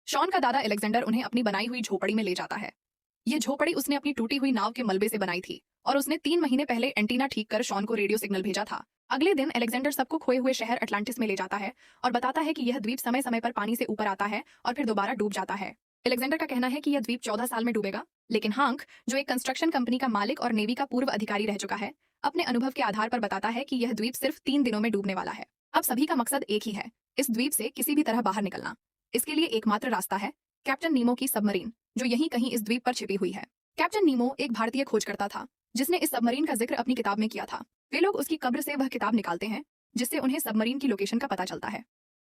Shawn का दादा Alexander उन्हें अपनी बनाई हुई झोपड़ी में ले जाता है। ये झोपड़ी उसने अपनी टूटी हुई नाव के मलबे से बनाई थी और उसने 3 महीने पहले एंटीना ठीक कर शॉन को रेडियो सिग्नल भेजा था। अगले दिन एलेक्जेंडर सबको खोए हुए शहर अटलांटिस में ले जाता है और बताता है कि यह द्वीप समय समय पर पानी से ऊपर आता है और फिर दोबारा डूब जाता है। एलेक्जेंडर का कहना है कि यह द्वीप 14 साल में डूबेगा, लेकिन हांक, जो एक कंस्ट्रक्शन कंपनी का मालिक और नेवी का पूर्व अधिकारी रह चुका है, अपने अनुभव के आधार पर बताता है कि यह द्वीप सिर्फ 3 दिनों में डूबने वाला है। अब सभी का मकसद एक ही है, इस द्वीप से किसी भी तरह बाहर निकलना। इसके लिए एकमात्र रास्ता है कैप्टन नीमो की सबमरीन, जो यहीं कहीं इस द्वीप पर छिपी हुई है। कैप्टन नीमो एक भारतीय खोजकर्ता था जिसने इस सबमरीन का जिक्र अपनी किताब में किया था। वे लोग उसकी कब्र से वह किताब निकालते हैं जिससे उन्हें सबमरीन की लोकेशन का पता चलता है।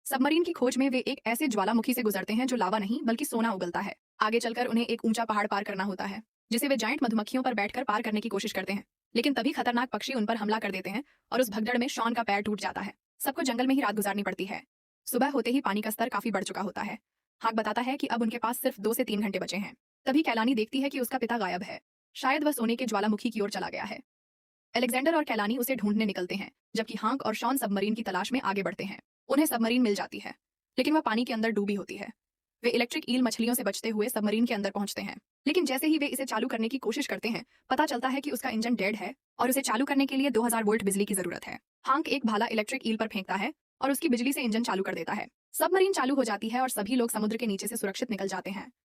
सबमरीन की खोज में वे एक ऐसे ज्वालामुखी से गुजरते हैं जो लावा नहीं बल्कि सोना उगलता है। आगे चलकर उन्हें एक ऊंचा पहाड़ पार करना होता है जिसे वे जायंट मधुमक्खियों पर बैठकर पार करने की कोशिश करते हैं, लेकिन तभी खतरनाक पक्षी उन पर हमला कर देते हैं और उस भगदड़ में शॉन का पैर टूट जाता है। सबको जंगल में ही रात गुजारनी पड़ती है। सुबह होते ही पानी का स्तर काफी बढ़ चुका होता है। हाक बताता है कि अब उनके पास सिर्फ 2 से 3 घंटे बचे हैं। तभी कैलानी देखती है कि उसका पिता गायब है। शायद वह सोने के ज्वालामुखी की ओर चला गया है। एलेक्जेंडर और कैलानी उसे ढूंढने निकलते हैं, जबकि हांक और शॉन सबमरीन की तलाश में आगे बढ़ते हैं। उन्हें सबमरीन मिल जाती है, लेकिन वह पानी के अंदर डूबी होती है। वे इलेक्ट्रिक ईल मछलियों से बचते हुए सबमरीन के अंदर पहुंचते हैं, लेकिन जैसे ही वे इसे चालू करने की कोशिश करते हैं, पता चलता है कि उसका इंजन डेड है और उसे चालू करने के लिए 2000 वोल्ट बिजली की जरूरत है। हांक एक भाला इलेक्ट्रिक ईल पर फेंकता है और उसकी बिजली से इंजन चालू कर देता है। सबमरीन चालू हो जाती है और सभी लोग समुद्र के नीचे से सुरक्षित निकल जाते हैं।